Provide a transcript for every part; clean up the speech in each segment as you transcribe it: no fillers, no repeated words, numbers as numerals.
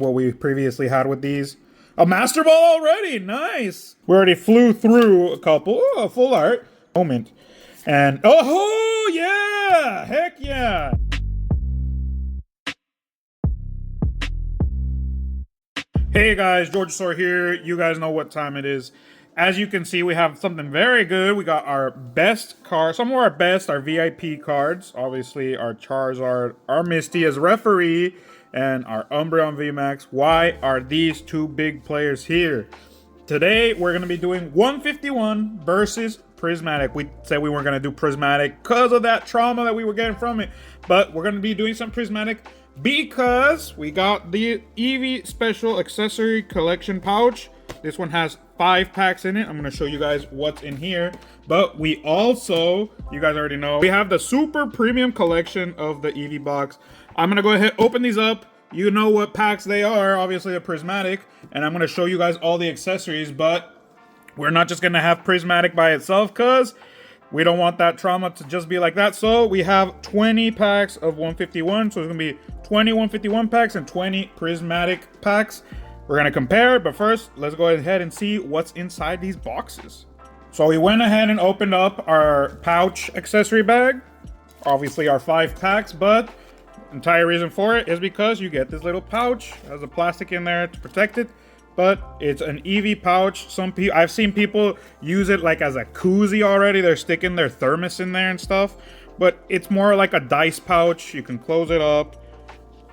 what we previously had with these. A Master Ball already, nice. We already flew through a couple. Oh, a full art moment. And oh yeah, heck yeah. Hey guys, Georgesaur here. You guys know what time it is. As you can see, we have something very good. We got our best card, some of our best, our VIP cards. Obviously, our Charizard, our Misty as referee, and our Umbreon VMAX. Why are these two big players here? Today, we're going to be doing 151 versus Prismatic. We said we weren't going to do Prismatic because of that trauma that we were getting from it. But we're going to be doing some Prismatic because we got the Eevee Special Accessory Collection Pouch. This one has 5 packs in it. I'm going to show you guys what's in here. But we also, you guys already know, we have the Super Premium Collection of the Eevee box. I'm going to go ahead, open these up. You know what packs they are, obviously a Prismatic. And I'm going to show you guys all the accessories. But we're not just going to have Prismatic by itself because we don't want that trauma to just be like that. So we have 20 packs of 151. So it's going to be 20 151 packs and 20 Prismatic packs. We're going to compare, but first, let's go ahead and see what's inside these boxes. So we went ahead and opened up our pouch accessory bag. Obviously our 5 packs, but the entire reason for it is because you get this little pouch. It has a plastic in there to protect it, but it's an Eevee pouch. I've seen people use it like as a koozie already. They're sticking their thermos in there and stuff, but it's more like a dice pouch. You can close it up.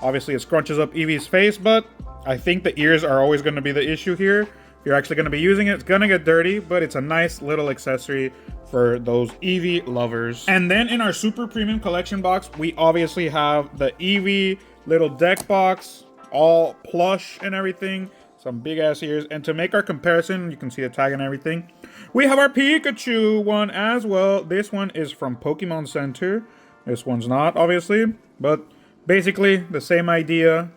Obviously it scrunches up Eevee's face, but I think the ears are always going to be the issue here. If you're actually going to be using it, it's going to get dirty, but it's a nice little accessory for those Eevee lovers. And then in our Super Premium Collection box, we obviously have the Eevee little deck box, all plush and everything. Some big ass ears. And to make our comparison, you can see the tag and everything. We have our Pikachu one as well. This one is from Pokemon Center. This one's not, obviously, but basically the same idea.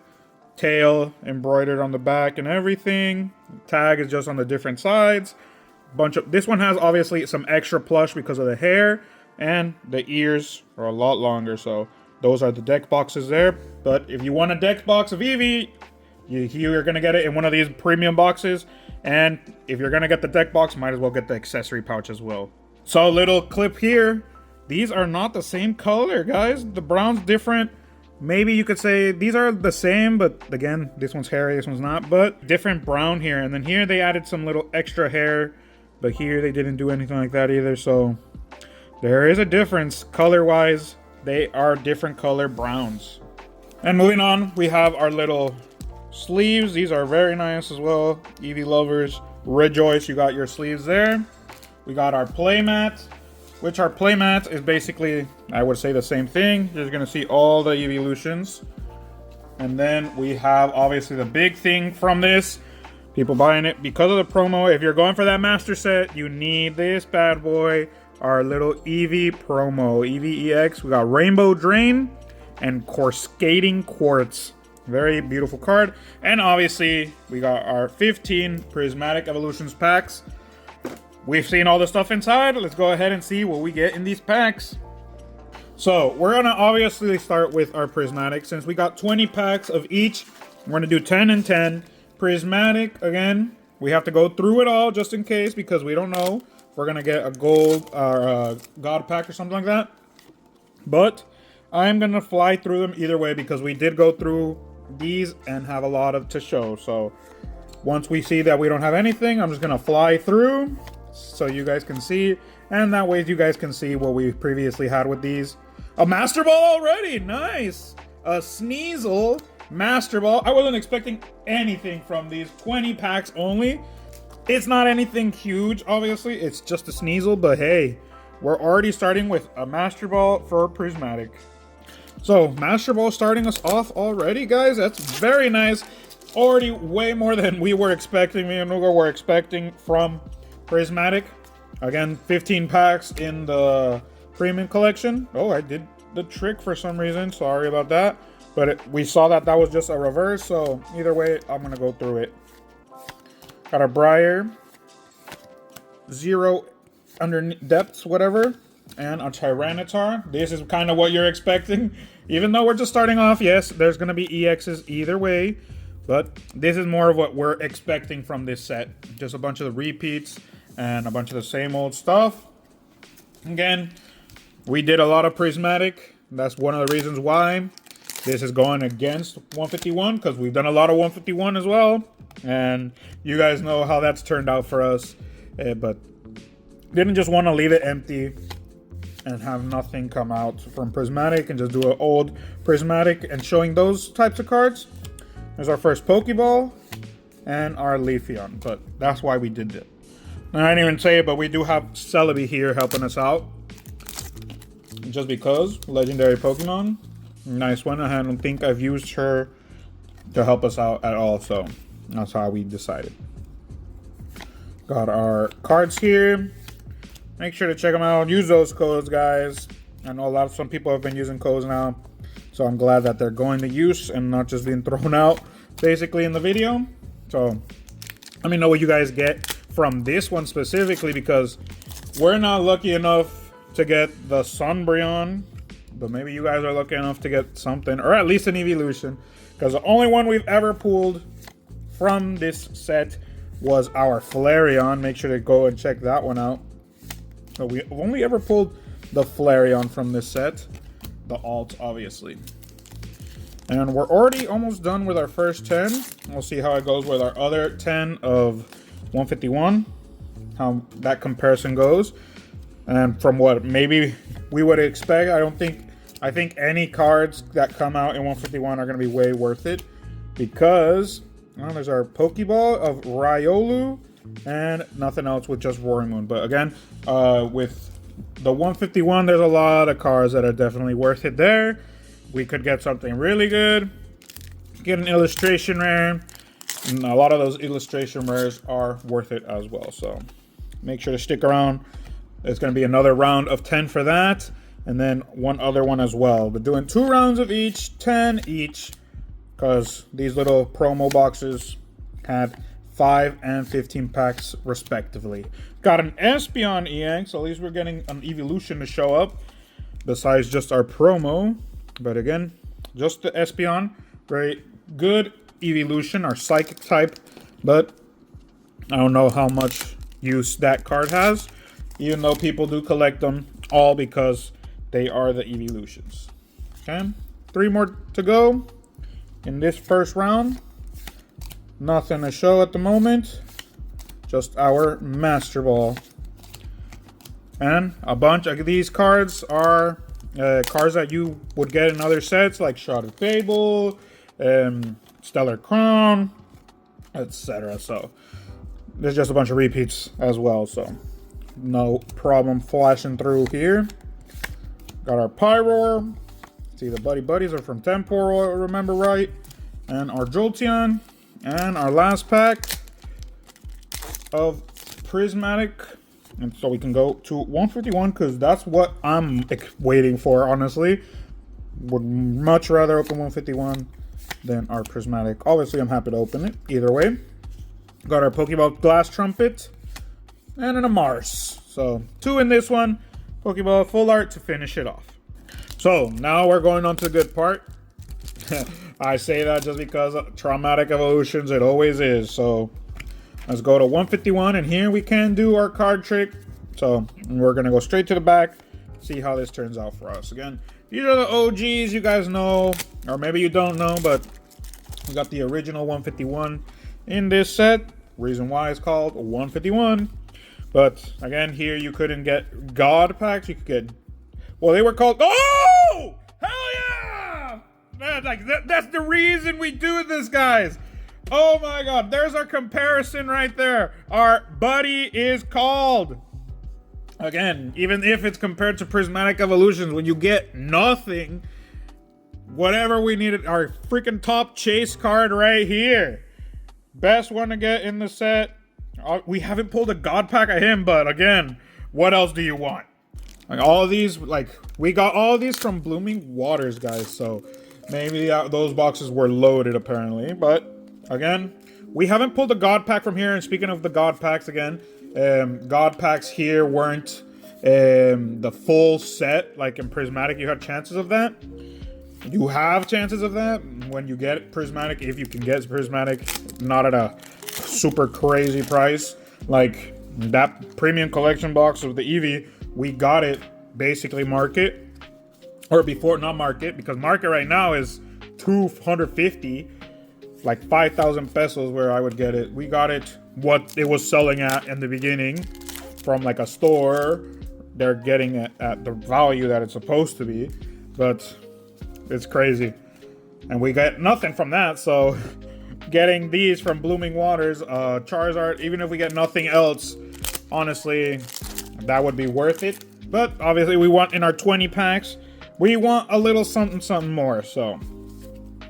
Tail embroidered on the back and everything. Tag is just on the different sides. This one has obviously some extra plush because of the hair, and the ears are a lot longer. So those are the deck boxes there. But if you want a deck box of Eevee, you're gonna get it in one of these premium boxes. And if you're gonna get the deck box, might as well get the accessory pouch as well. So little clip here. These are not the same color, guys. The brown's different. Maybe you could say these are the same, but again, this one's hairy, this one's not, but different brown here. And then here they added some little extra hair, but here they didn't do anything like that either. So there is a difference color-wise. They are different color browns. And moving on, we have our little sleeves. These are very nice as well. Eevee lovers, rejoice, you got your sleeves there. We got our playmat, which our playmat is basically, I would say, the same thing. You're going to see all the evolutions. And then we have, obviously, the big thing from this. People buying it because of the promo. If you're going for that master set, you need this bad boy. Our little Eevee promo. Eevee EX. We got Rainbow Drain and Cascading Quartz. Very beautiful card. And obviously, we got our 15 Prismatic Evolutions packs. We've seen all the stuff inside. Let's go ahead and see what we get in these packs. So we're going to obviously start with our Prismatic. Since we got 20 packs of each, we're going to do 10 and 10. Prismatic, again, we have to go through it all just in case because we don't know if we're going to get a gold or a god pack or something like that. But I'm going to fly through them either way because we did go through these and have a lot to show. So once we see that we don't have anything, I'm just going to fly through so you guys can see, and that way you guys can see what we previously had with these. A Master Ball already, nice. A Sneasel Master Ball. I wasn't expecting anything from these 20 packs only. It's not anything huge, obviously, it's just a Sneasel, but hey, we're already starting with a Master Ball for Prismatic. So Master Ball starting us off already, guys. That's very nice. Already way more than we were expecting. Me and Hugo were expecting from Prismatic. Again, 15 packs in the premium collection. Oh, I did the trick for some reason. Sorry about that. But we saw that was just a reverse. So either way, I'm going to go through it. Got a Briar. 0 under depths, whatever. And a Tyranitar. This is kind of what you're expecting. Even though we're just starting off, yes, there's going to be EXs either way. But this is more of what we're expecting from this set. Just a bunch of the repeats and a bunch of the same old stuff. Again, we did a lot of prismatic. That's one of the reasons why this is going against 151, because we've done a lot of 151 as well. And you guys know how that's turned out for us. But didn't just want to leave it empty and have nothing come out from prismatic and just do an old prismatic and showing those types of cards. There's our first Pokeball and our Leafeon, but that's why we did it. Now, I didn't even say it, but we do have Celebi here helping us out. Just because, legendary Pokemon. Nice one. I don't think I've used her to help us out at all, so that's how we decided. Got our cards here. Make sure to check them out. Use those codes, guys. I know some people have been using codes now, so I'm glad that they're going to use and not just being thrown out basically in the video. So let me know what you guys get from this one specifically, because we're not lucky enough to get the Sunbreon, but maybe you guys are lucky enough to get something, or at least an evolution, because the only one we've ever pulled from this set was our Flareon. Make sure to go and check that one out. So we've only ever pulled the Flareon from this set, the alt obviously. And we're already almost done with our first 10. We'll see how it goes with our other 10 of 151, how that comparison goes. And from what maybe we would expect, I think any cards that come out in 151 are going to be way worth it, because there's our Pokeball of Riolu and nothing else with just Roaring Moon. But again, with the 151, there's a lot of cards that are definitely worth it there. We could get something really good, get an illustration rare, and a lot of those illustration rares are worth it as well. So make sure to stick around. There's going to be another round of 10 for that, and then one other one as well. But doing 2 rounds of each, 10 each, because these little promo boxes had 5 and 15 packs respectively. Got an Espeon EX, so at least we're getting an evolution to show up besides just our promo. But again, just the Espeon, very good evolution, our psychic type, but I don't know how much use that card has, even though people do collect them all because they are the evolutions. Okay, 3 more to go in this first round. Nothing to show at the moment, just our Master Ball. And a bunch of these cards are cards that you would get in other sets, like Shrouded Fable, Stellar Crown, etc. So there's just a bunch of repeats as well, so no problem flashing through here. Got our Pyroar. See, the Buddies are from Temporal, remember right. And our Jolteon. And our last pack of Prismatic. And so we can go to 151, because that's what I'm waiting for, honestly. Would much rather open 151 than our Prismatic. Obviously, I'm happy to open it either way. Got our Pokeball Glass Trumpet and an Mars. So 2 in this one. Pokeball full art to finish it off. So now we're going on to the good part. I say that just because Traumatic Evolutions, it always is. So let's go to 151, and here we can do our card trick. So we're going to go straight to the back, see how this turns out for us. Again, these are the OGs, you guys know, or maybe you don't know, but we got the original 151 in this set. Reason why it's called 151. But again, here you couldn't get God packs. You could get, well, they were called, oh! Hell yeah! That's the reason we do this, guys. Oh my god, there's our comparison right there. Our buddy is called. Again, even if it's compared to Prismatic Evolutions, when you get nothing, whatever we needed, our freaking top chase card right here. Best one to get in the set. We haven't pulled a God pack of him, but again, what else do you want? Like all of these, like we got all of these from Blooming Waters, guys. So maybe those boxes were loaded apparently, but again, we haven't pulled a God pack from here. And speaking of the God packs again, God packs here weren't the full set. Like in Prismatic, you had chances of that. You have chances of that when you get Prismatic, if you can get Prismatic, not at a super crazy price. Like that premium collection box of the Eevee, we got it basically market, or before, not market, because market right now is 250, like 5,000 pesos where I would get it. We got it what it was selling at in the beginning from like a store. They're getting it at the value that it's supposed to be, but it's crazy. And we got nothing from that, so getting these from Blooming Waters, Charizard, even if we get nothing else, honestly, that would be worth it. But obviously we want, in our 20 packs, we want a little something more, so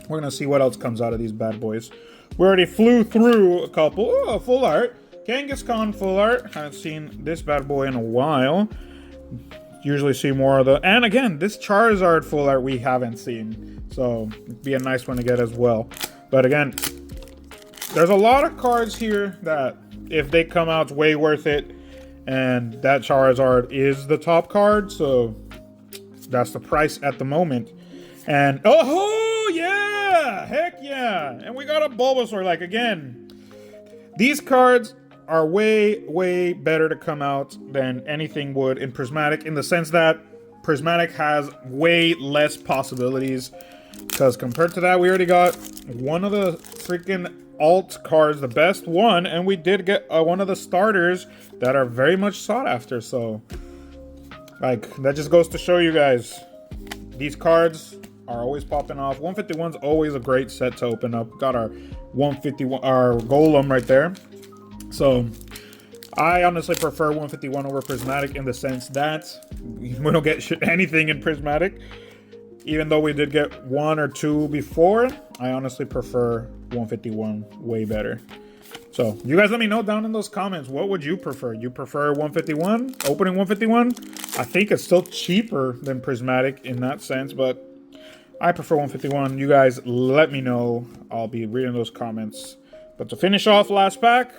we're gonna see what else comes out of these bad boys. We already flew through a couple. Oh, full art. Kangaskhan full art. Haven't seen this bad boy in a while. Usually see more of the... And again, this Charizard full art we haven't seen. So, it'd be a nice one to get as well. But again, there's a lot of cards here that, if they come out, it's way worth it. And that Charizard is the top card, so that's the price at the moment. And, oh, yeah! Heck yeah! And we got a Bulbasaur. Like, again, these cards are way better to come out than anything would in Prismatic, in the sense that Prismatic has way less possibilities. Because compared to that, we already got one of the freaking alt cards, the best one, and we did get one of the starters that are very much sought after. So, like, that just goes to show you guys, these cards are always popping off. 151's always a great set to open up. Got our 151, our Golem right there. So, I honestly prefer 151 over Prismatic, in the sense that we don't get anything in Prismatic. Even though we did get one or two before, I honestly prefer 151 way better. So, you guys let me know down in those comments, what would you prefer? You prefer 151? Opening 151? I think it's still cheaper than Prismatic in that sense, but I prefer 151. You guys let me know. I'll be reading those comments. But to finish off last pack,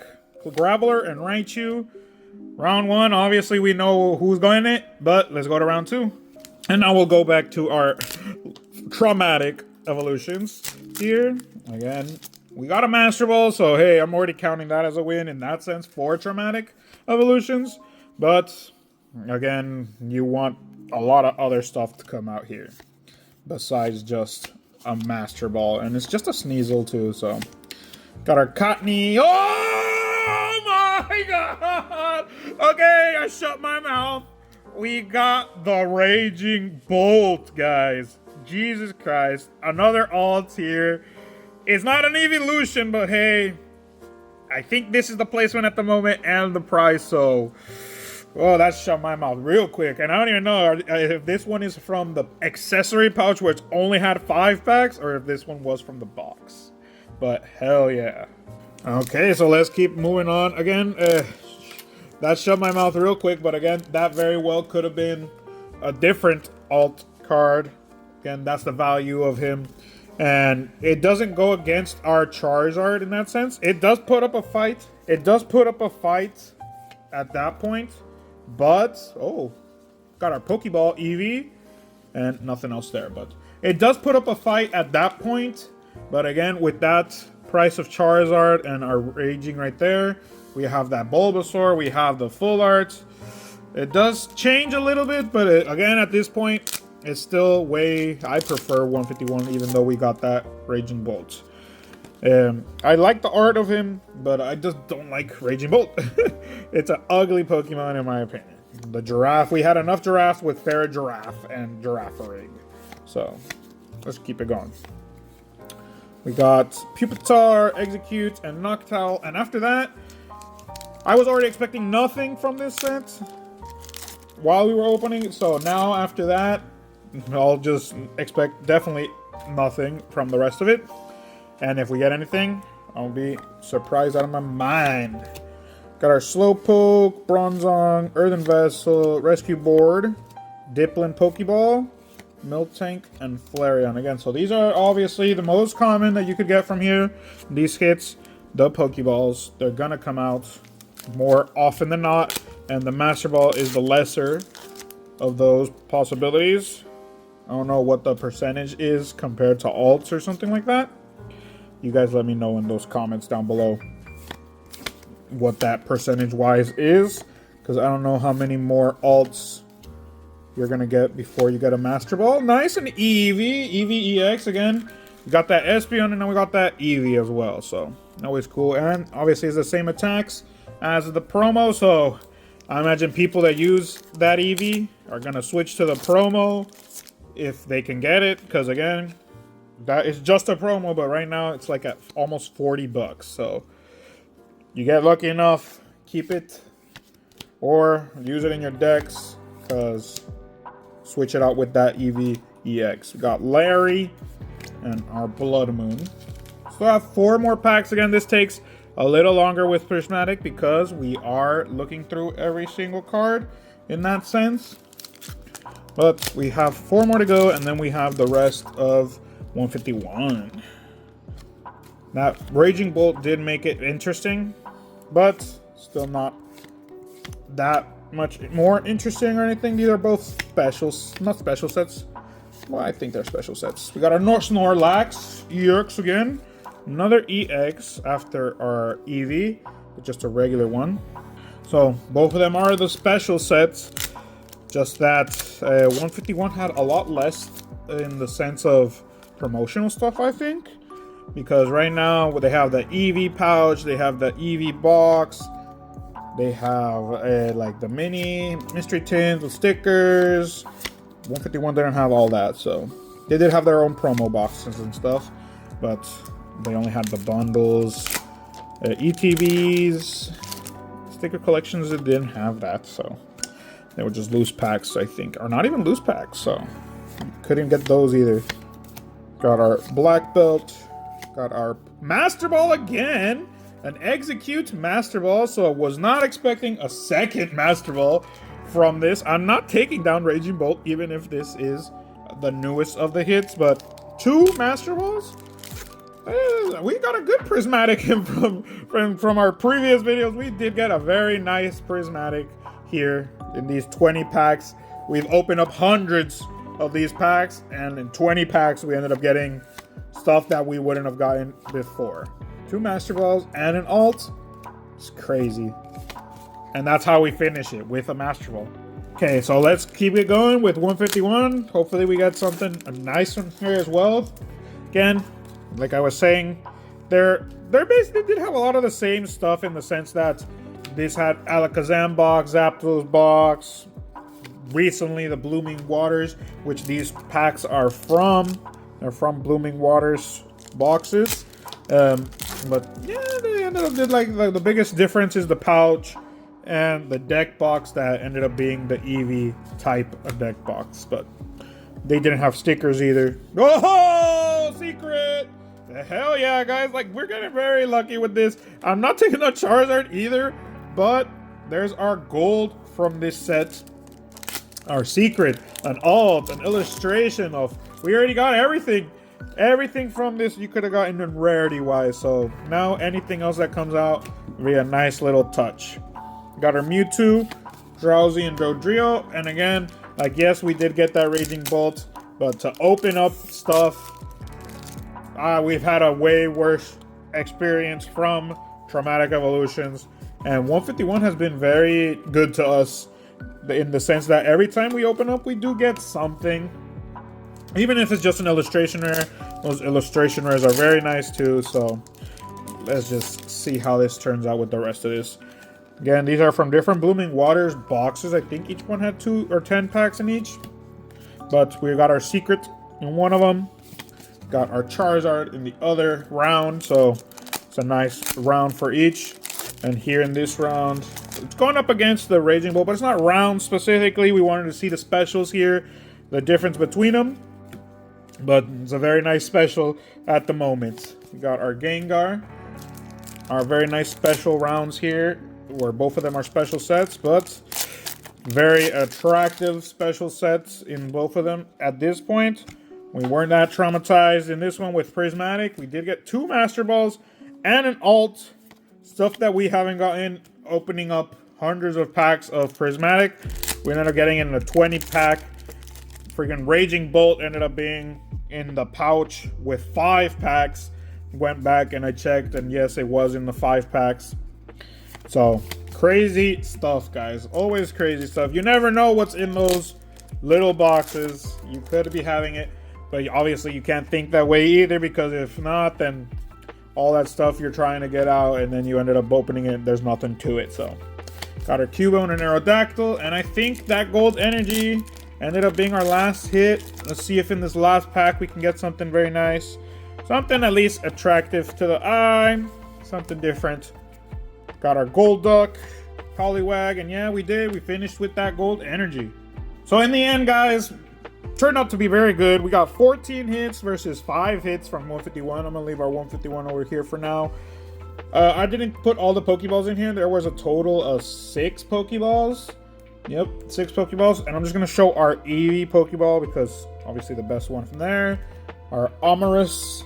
Graveler and Raichu. Round one, obviously we know who's going in it, but let's go to round two. And now we'll go back to our Prismatic Evolutions here. Again, we got a Master Ball, so hey, I'm already counting that as a win in that sense for Prismatic Evolutions. But again, you want a lot of other stuff to come out here besides just a Master Ball. And it's just a Sneasel too, so. Got our Cottonee. Oh my god! Okay, I shut my mouth. We got the Raging Bolt, guys. Jesus Christ. Another alt here. It's not an evolution, but hey, I think this is the placement at the moment and the price, so... Oh, that shut my mouth real quick. And I don't even know if this one is from the accessory pouch, which only had 5 packs, or if this one was from the box. But hell yeah. Okay, so let's keep moving on. Again, that shut my mouth real quick, but again, that very well could have been a different alt card. Again, that's the value of him. And it doesn't go against our Charizard in that sense. It does put up a fight. It does put up a fight at that point. But, oh, got our Pokeball Eevee. And nothing else there, but it does put up a fight at that point. But again, with that price of Charizard and our Raging right there, we have that Bulbasaur, we have the full art. It does change a little bit, but again, at this point, it's still way... I prefer 151, even though we got that Raging Bolt. I like the art of him, but I just don't like Raging Bolt. It's an ugly Pokemon, in my opinion. The Giraffe, we had enough Giraffes with Giraffe and Girafarig. So, let's keep it going. We got Pupitar, Execute, and Noctowl, and after that, I was already expecting nothing from this set while we were opening, so now after that, I'll just expect definitely nothing from the rest of it. And if we get anything, I'll be surprised out of my mind. Got our Slowpoke, Bronzong, Earthen Vessel, Rescue Board, Dipplin Pokeball, Miltank, and Flareon. Again, so these are obviously the most common that you could get from here. These hits, the Pokeballs, they're gonna come out more often than not, and the Master Ball is the lesser of those possibilities. I don't know what the percentage is compared to alts or something like that. You guys let me know in those comments down below what that percentage-wise is, because I don't know how many more alts you're going to get before you get a Master Ball. Nice, and Eevee EX again. We got that Espeon, and then we got that Eevee as well, so always cool. And obviously it's the same attacks as the promo, so I imagine people that use that Eevee are going to switch to the promo if they can get it, because again, that is just a promo, but right now it's like at almost 40 bucks, so you get lucky enough, keep it, or use it in your decks, because switch it out with that Eevee EX. We got Larry and our Blood Moon. So I have 4 more packs. Again, this takes a little longer with Prismatic because we are looking through every single card in that sense. But we have 4 more to go, and then we have the rest of 151. That Raging Bolt did make it interesting, but still not that much more interesting or anything. These are both specials, not special sets. Well, I think they're special sets. We got our Snorlax EX again. Another EX after our Eevee, just a regular one. So both of them are the special sets. Just that 151 had a lot less in the sense of promotional stuff, I think. Because right now they have the Eevee pouch, they have the Eevee box, they have like the mini mystery tins with stickers. 151 didn't have all that, so they did have their own promo boxes and stuff, but they only had the bundles, ETBs, sticker collections. That didn't have that, so they were just loose packs, I think, or not even loose packs, so couldn't get those either. Got our black belt, got our Master Ball again, an Execute Master Ball, so I was not expecting a second Master Ball from this. I'm not taking down Raging Bolt, even if this is the newest of the hits, but 2 Master Balls? We got a good Prismatic from our previous videos. We did get a very nice Prismatic here in these 20 packs. We've opened up hundreds of these packs, and in 20 packs we ended up getting stuff that we wouldn't have gotten before. 2 Master Balls and an alt. It's crazy. And that's how we finish it, with a Master Ball. Okay, so let's keep it going with 151. Hopefully we got something nice from here as well. Again, like I was saying, they're basically did have a lot of the same stuff in the sense that this had Alakazam box, Zapdos box, recently the Blooming Waters, which these packs are from. They're from Blooming Waters boxes. But yeah, they ended up like the biggest difference is the pouch and the deck box that ended up being the Eevee type of deck box, but they didn't have stickers either. Oh, secret! Hell yeah, guys, like we're getting very lucky with this. I'm not taking a Charizard either, but there's our gold from this set. Our secret, an alt, an illustration of, we already got everything. Everything from this you could have gotten in rarity wise, so now anything else that comes out will be a nice little touch. Got our Mewtwo, Drowsy, and Dodrio, and again, like yes, we did get that Raging Bolt, but to open up stuff, we've had a way worse experience from Prismatic Evolutions, and 151 has been very good to us in the sense that every time we open up, we do get something. Even if it's just an illustration rare, those illustration rares are very nice too, so let's just see how this turns out with the rest of this. Again, these are from different Blooming Waters boxes. I think each one had 2 or 10 packs in each. But we got our secret in one of them. Got our Charizard in the other round, so it's a nice round for each. And here in this round, it's going up against the Raging Bolt, but it's not round specifically. We wanted to see the specials here, the difference between them. But it's a very nice special at the moment. We got our Gengar, our very nice special rounds here, where both of them are special sets, but very attractive special sets in both of them at this point. We weren't that traumatized in this one with Prismatic. We did get 2 Master Balls and an alt. Stuff that we haven't gotten opening up hundreds of packs of Prismatic. We ended up getting in a 20 pack Freaking Raging Bolt ended up being in the pouch with 5 packs. Went back and I checked, and yes, it was in the 5 packs. So crazy stuff, guys. Always crazy stuff. You never know what's in those little boxes. You could be having it, but obviously you can't think that way either, because if not, then all that stuff you're trying to get out and then you ended up opening it, there's nothing to it. So got our Cubone and Aerodactyl, and I think that gold energy ended up being our last hit. Let's see if in this last pack we can get something very nice. Something at least attractive to the eye. Something different. Got our Golduck, Poliwag, and yeah, we did. We finished with that gold energy. So in the end, guys, turned out to be very good. We got 14 hits versus 5 hits from 151. I'm going to leave our 151 over here for now. I didn't put all the Pokeballs in here. There was a total of 6 Pokeballs. Yep, 6 Pokeballs. And I'm just going to show our Eevee Pokeball because obviously the best one from there. Our Amarus.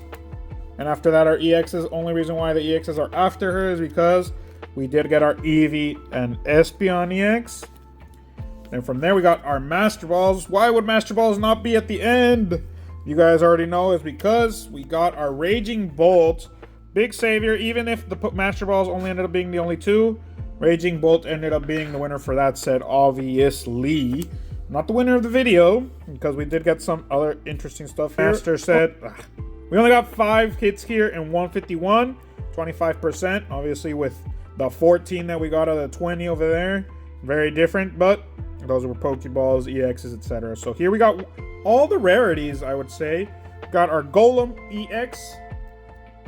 And after that, our EXs. Only reason why the EXs are after her is because we did get our Eevee and Espeon EX. And from there, we got our Master Balls. Why would Master Balls not be at the end? You guys already know it's because we got our Raging Bolt. Big savior, even if the Master Balls only ended up being the only 2. Raging Bolt ended up being the winner for that set, obviously. Not the winner of the video, because we did get some other interesting stuff here. Master set. We only got 5 hits here in 151. 25%, obviously, with the 14 that we got out of the 20 over there. Very different, but those were Pokeballs, EXs, etc. So here we got all the rarities, I would say. Got our Golem EX.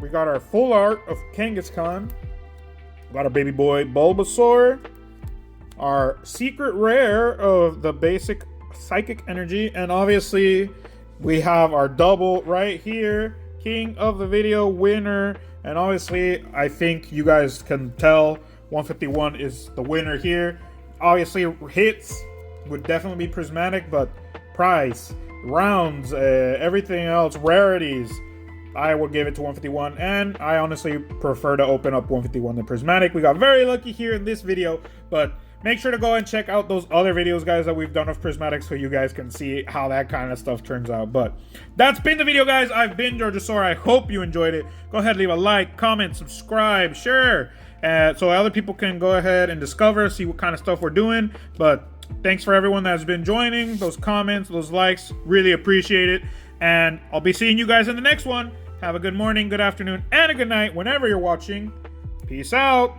We got our full art of Kangaskhan. Got our baby boy Bulbasaur. Our secret rare of the basic Psychic Energy. And obviously, we have our double right here. King of the video winner. And obviously, I think you guys can tell 151 is the winner here. Obviously, hits would definitely be Prismatic, but price, rounds, everything else, rarities, I would give it to 151. And I honestly prefer to open up 151 than Prismatic. We got very lucky here in this video, but make sure to go and check out those other videos, guys, that we've done of Prismatic so you guys can see how that kind of stuff turns out. But that's been the video, guys. I've been Georgosaur. I hope you enjoyed it. Go ahead, leave a like, comment, subscribe, share, so other people can go ahead and discover, see what kind of stuff we're doing. But thanks for everyone that's been joining, those comments, those likes. Really appreciate it. And I'll be seeing you guys in the next one. Have a good morning, good afternoon, and a good night whenever you're watching. Peace out.